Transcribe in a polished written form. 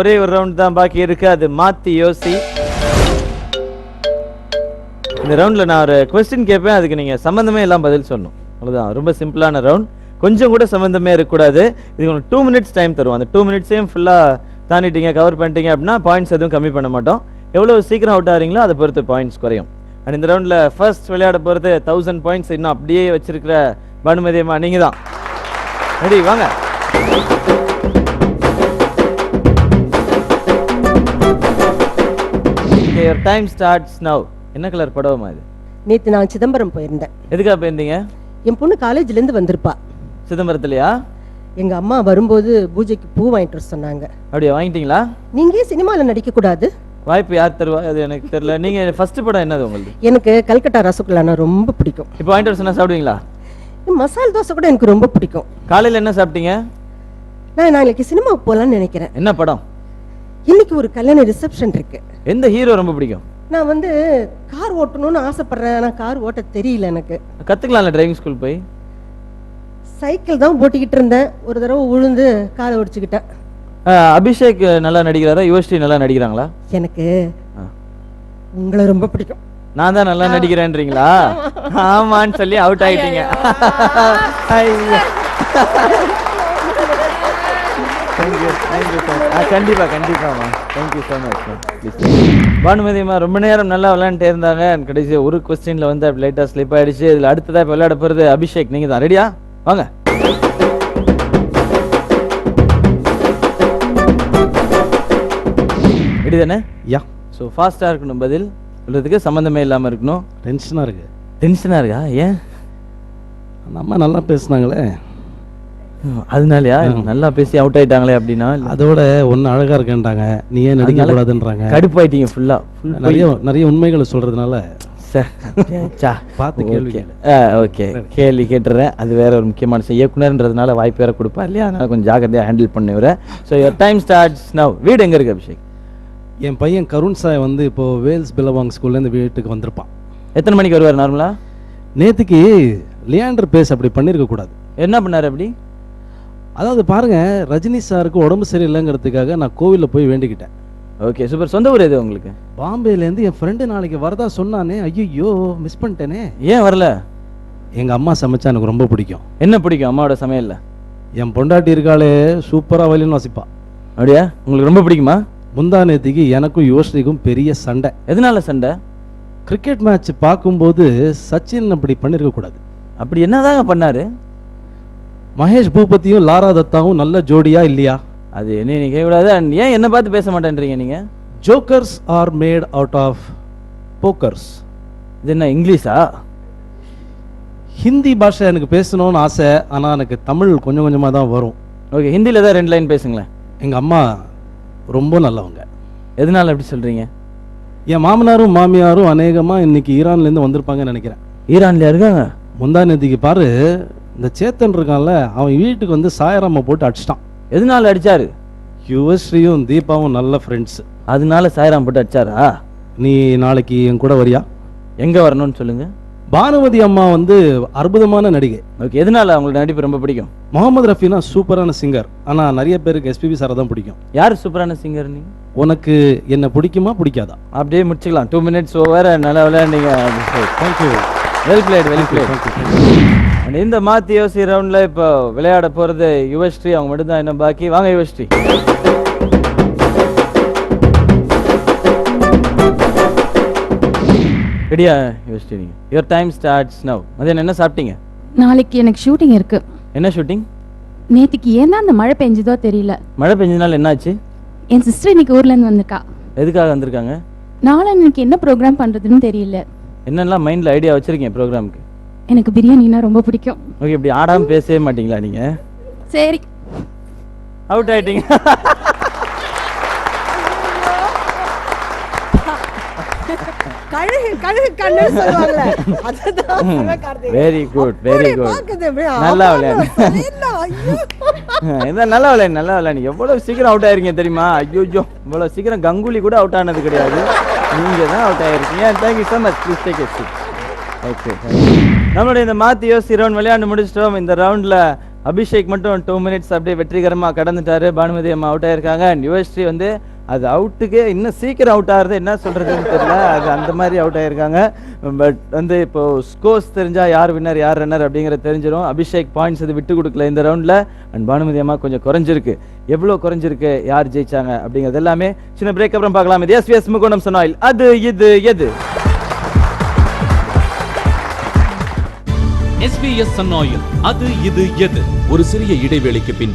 ஒரே ஒரு ரவுண்ட் தான் பாக்கி இருக்கு, அது மாத்தி யோசி. இந்த ரவுண்ட்ல நான் ஒரு கொஸ்டின் கேட்பேன், அதுக்கு நீங்க சம்பந்தமே எல்லாம் பதில் சொல்லணும். அவ்வளவுதான், ரொம்ப சிம்பிளான ரவுண்ட். கொஞ்சம் கூட சம்பந்தமே இருக்கக்கூடாது. இது உங்களுக்கு 2 மினிட்ஸ் டைம் தருவோம். அந்த 2 மினிட்ஸையும் ஃபுல்லா தாண்டிட்டீங்க, கவர் பண்ணிட்டீங்க அப்படின்னா பாயிண்ட்ஸ் எதுவும் கம்மி பண்ண மாட்டோம். எவ்வளவு சீக்கிரம் அவுட் ஆகிறீங்களோ அதை பொறுத்து பாயிண்ட்ஸ் குறையும். அண்ட் இந்த ரவுண்ட்ல ஃபர்ஸ்ட் விளையாட போறது 1000 பாயிண்ட்ஸ் இன்னும் அப்படியே வச்சிருக்கிற பானுமதி அம்மா நீங்க தான். ரெடி, வாங்க. Your time starts now. என்ன கலர் படவமா இது? நேத்து நான் சிதம்பரம் போயிருந்தேன். எதுக்காக போயிருந்தீங்க? என் பொண்ணு காலேஜ்ல இருந்து வந்திருப்பா. சிதம்பரத்துலயா? எங்க அம்மா வரும்போது பூஜைக்கு பூ வாங்கிட்டு வர சொன்னாங்க. அப்படியே வாங்கிட்டீங்களா? நீங்க சினிமால நடிக்க கூடாது? வாய்ப்பு யார் தருவா அது எனக்கு தெரியல. நீங்க ஃபர்ஸ்ட் படம் என்னது உங்களுக்கு? எனக்கு கல்கட்டா ரசகுல்லானா ரொம்ப பிடிக்கும். இப்போ வாங்கிட்டு வர சொன்னா சாப்பிடுவீங்களா? மசால் தோசை கூட எனக்கு ரொம்ப பிடிக்கும். காலையில என்ன சாப்பிட்டீங்க? நான் நாளைக்கு சினிமாவுக்கு போலாம்னு நினைக்கிறேன். என்ன படம்? இன்னைக்கு ஒரு கல்யாண ரிசப்ஷன் இருக்கு. எந்த ஹீரோ ரொம்ப பிடிக்கும்? நான் கார் ஓட்டணும்னு ஆசைப்படுறேன். ஆனா கார் ஓட்ட தெரியல எனக்கு. கத்துக்கலாம்ல டிரைவிங் ஸ்கூல் போய். சைக்கிள் தான் ஓட்டிக்கிட்டு இருந்தேன், ஒரு தடவை உழுந்து காலை ஒடிச்சுக்கிட்டேன். அபிஷேக் நல்லா நடிக்கிறாரா? யுவஸ்ரீ நல்லா நடிக்கிறாங்களா? எனக்கு உங்களை ரொம்ப பிடிக்கும். நான் தான் நல்லா நடிக்கிறேன்றீங்களா? ஆமான்னு சொல்லி அவுட் ஆயிட்டீங்க. கண்டிப்பா கண்டிப்பாமா, தேங்க்யூ ஸோ மச். பானுமதிமா ரொம்ப நேரம் நல்லா விளையாண்டுட்டே இருந்தாங்க. கடைசி ஒரு கொஸ்டின்ல அப்படி லைட்டா ஸ்லிப் ஆயிடுச்சு. இதுல அடுத்ததா இப்ப விளையாட போறது அபிஷேக், நீங்க தான். ரெடியா? வாங்க. ரெடி தானே? யா. ஸோ ஃபாஸ்டா இருக்கணும், பதில் சொல்றதுக்கு சம்பந்தமே இல்லாம இருக்கணும். டென்ஷனாக இருக்கு. டென்ஷனா இருக்கா? ஏன்? அந்த அம்மா நல்லா பேசுனாங்களே, அதனாலயா? நல்லா பேசி அவுட் ஆயிட்டாங்களே அப்படின்னா? அதோட ஒன்னு அழகா இருக்கேன்றாங்க, நீ ஏன் நடிக்க கூடாதுன்றாங்க. கடுப்பாயிட்டீங்க ஃபுல்லா. நிறைய உண்மைகளை சொல்றதுனால பார்த்து கேள்வி. ஓகே, கேள்வி கேட்டுறேன். அது வேற ஒரு முக்கியமான இயக்குனர்ன்றதுனால வாய்ப்பு வேற கொடுப்பா இல்லையா? அதனால கொஞ்சம் ஜாக்கிரதையா ஹேண்டில் பண்ணுவேன். So your time starts now. வீடு எங்க இருக்கு அபிஷேக்? என் பையன் கருண் சாய் இப்போ வேல்ஸ் பிலவாங் ஸ்கூல்லேருந்து வீட்டுக்கு வந்திருப்பான். எத்தனை மணிக்கு வருவார் நார்மலா? நேற்றுக்கு லியாண்டர் பேஸ் அப்படி பண்ணியிருக்க கூடாது. என்ன பண்ணாரு அப்படி? அதாவது பாருங்க, ரஜினி சாருக்கு உடம்பு சரியில்லைங்கிறதுக்காக நான் கோவிலில் போய் வேண்டிக்கிட்டேன். Okay, super. சொந்த ஊர் எது உங்களுக்கு? பாம்பேலேருந்து என் ஃப்ரெண்டு நாளைக்கு வரதா சொன்னானே, ஐயோ மிஸ் பண்ணிட்டேனே. ஏன் வரல? எங்கள் அம்மா சமைச்சா எனக்கு ரொம்ப பிடிக்கும். என்ன பிடிக்கும் அம்மாவோட சமையல்ல? என் பொண்டாட்டி இருக்காளே, சூப்பராக வயலின் வாசிப்பா. அப்படியா? உங்களுக்கு ரொம்ப பிடிக்குமா? முந்தா நேத்திக்கு எனக்கும் யுவஸ்ரீக்கும் பெரிய சண்டை. எதனால சண்டை? கிரிக்கெட் மேட்ச் பார்க்கும்போது சச்சின் அப்படி பண்ணிருக்க கூடாது. அப்படி என்னதாங்க பண்ணாரு? மகேஷ் பூபதியும் லாரா தத்தாவும் நல்ல ஜோடியா இல்லையா? அது என்ன நீங்க கேட்கக்கூடாது. ஏன் என்ன பார்த்து பேச மாட்டேன்றீங்க நீங்க? Jokers are made out of pokers. இது என்ன இங்கிலீஷா? ஹிந்தி பாஷை எனக்கு பேசணும்னு ஆசை, ஆனால் எனக்கு தமிழ் கொஞ்சம் கொஞ்சமாக தான் வரும். ஓகே, ஹிந்தியில் தான் 2 லைன் பேசுங்களேன். எங்கள் அம்மா ரொம்ப நல்லவங்க. எதனால அப்படி சொல்கிறீங்க? என் மாமனாரும் மாமியாரும் அநேகமாக இன்னைக்கு ஈரான்லேருந்து வந்திருப்பாங்கன்னு நினைக்கிறேன். ஈரான்ல இருக்காங்க? முந்தா நேத்திக்கு பாரு, இந்த சேத்தன் இருக்கான்ல, அவன் வீட்டுக்கு சாயராம போட்டு அடிச்சிட்டான். எதனால அடிச்சாரு? யுவஸ்ரீயும் தீபாவும் நல்ல ஃப்ரெண்ட்ஸ், அதனால சாயராம் போட்டு அடிச்சாரா? நீ நாளைக்கு என் கூட வரியா? எங்க வரணும்னு சொல்லுங்க. பானுமதி அம்மா அற்புதமான நடிகை. ஓகே, எதனால அவங்களோட நடிப்பு ரொம்ப பிடிக்கும்? முகமது ரஃபினா சூப்பரான சிங்கர், ஆனா நிறைய பேருக்கு எஸ்பிபி சாரை தான் பிடிக்கும். யார் சூப்பரான சிங்கர்? நீ உனக்கு என்ன பிடிக்குமா பிடிக்காதா? அப்படியே முடிச்சுக்கலாம். 2 மினிட்ஸ் ஓவர். நல்லா விளையாண்டீங்க. Thank you, well played, well played. இந்த மாத்தி யோசி ரவுண்ட்ல இப்போ விளையாட போறது யுவஸ்ரீ. அவங்க மட்டும் தான் என்ன பாக்கி. வாங்க யுவஸ்ரீ. ரெடியா யுவஸ்ரீ? நீங்க யுவர் டைம் ஸ்டார்ட்ஸ் நவ். மதியம் என்ன சாப்பிட்டீங்க? நாளைக்கு எனக்கு ஷூட்டிங் இருக்கு. என்ன ஷூட்டிங்? நேத்திக்கு ஏன் அந்த மழை பெஞ்சதோ தெரியல. மழை பெஞ்சதுனால என்னாச்சு? என் சிஸ்டர் இன்னைக்கு ஊர்ல இருந்து வந்திருக்கா. எதுக்காக வந்திருக்காங்க? நாளை எனக்கு என்ன ப்ரோக்ராம் பண்றதுன்னு தெரியல. என்னெல்லாம் மைண்ட்ல ஐடியா வச்சிருக்கீங்க ப்ரோக்ராமுக்கு? எனக்கு பிரியாணினா ரொம்ப பிடிக்கும். ஓகே, இப்படி ஆடாம பேசவே மாட்டீங்களா நீங்க? சரி, அவுட் ஆயிட்டீங்க. Very good, very good. நல்லா விளையாடு. நல்லா விளையாடு, நல்லா விளையாடு. எவ்வளவு சீக்கிரம் அவுட் ஆயிருக்கீங்க தெரியுமா? ஐயோ, இவ்வளவு சீக்கிரம் கங்குலி கூட அவுட் ஆனது கிடையாது. நீங்க தான் அவுட் ஆயிருக்கீங்க. Thank you so much. Please take a seat. Okay, நம்மளுடைய இந்த மாத்தி யோசி ரவுண்ட் விளையாண்டு முடிச்சிட்டோம். இந்த ரவுண்ட்ல அபிஷேக் மட்டும் 2 மினிட்ஸ் அப்படியே வெற்றிகரமாக கடந்துட்டாரு. பானுமதி அம்மா அவுட் ஆயிருக்காங்க. அண்ட் யுவஸ்ரீ வந்து அது அவுட்டுக்கு இன்னும் சீக்கிரம் அவுட் ஆகிறது என்ன சொல்கிறதுன்னு தெரியல, அது அந்த மாதிரி அவுட் ஆயிருக்காங்க. பட் வந்து இப்போ ஸ்கோர்ஸ் தெரிஞ்சால் யார் வின்னர் யார் ரன்னர் அப்படிங்கிறது தெரிஞ்சிடும். அபிஷேக் பாயிண்ட்ஸ் இது விட்டு கொடுக்கல இந்த ரவுண்டில். அண்ட் பானுமதி அம்மா கொஞ்சம் குறைஞ்சிருக்கு. எவ்வளோ குறைஞ்சிருக்கு, யார் ஜெயிச்சாங்க அப்படிங்கிறது எல்லாமே சின்ன பிரேக் அப்புறம் பார்க்கலாம். இது எஸ்விஎஸ் முக்கோணம் சொன்னாயில் அது இது எது. SBS சன் ஆயில் அது இது எது. ஒரு சிறிய இடைவேளைக்கு பின்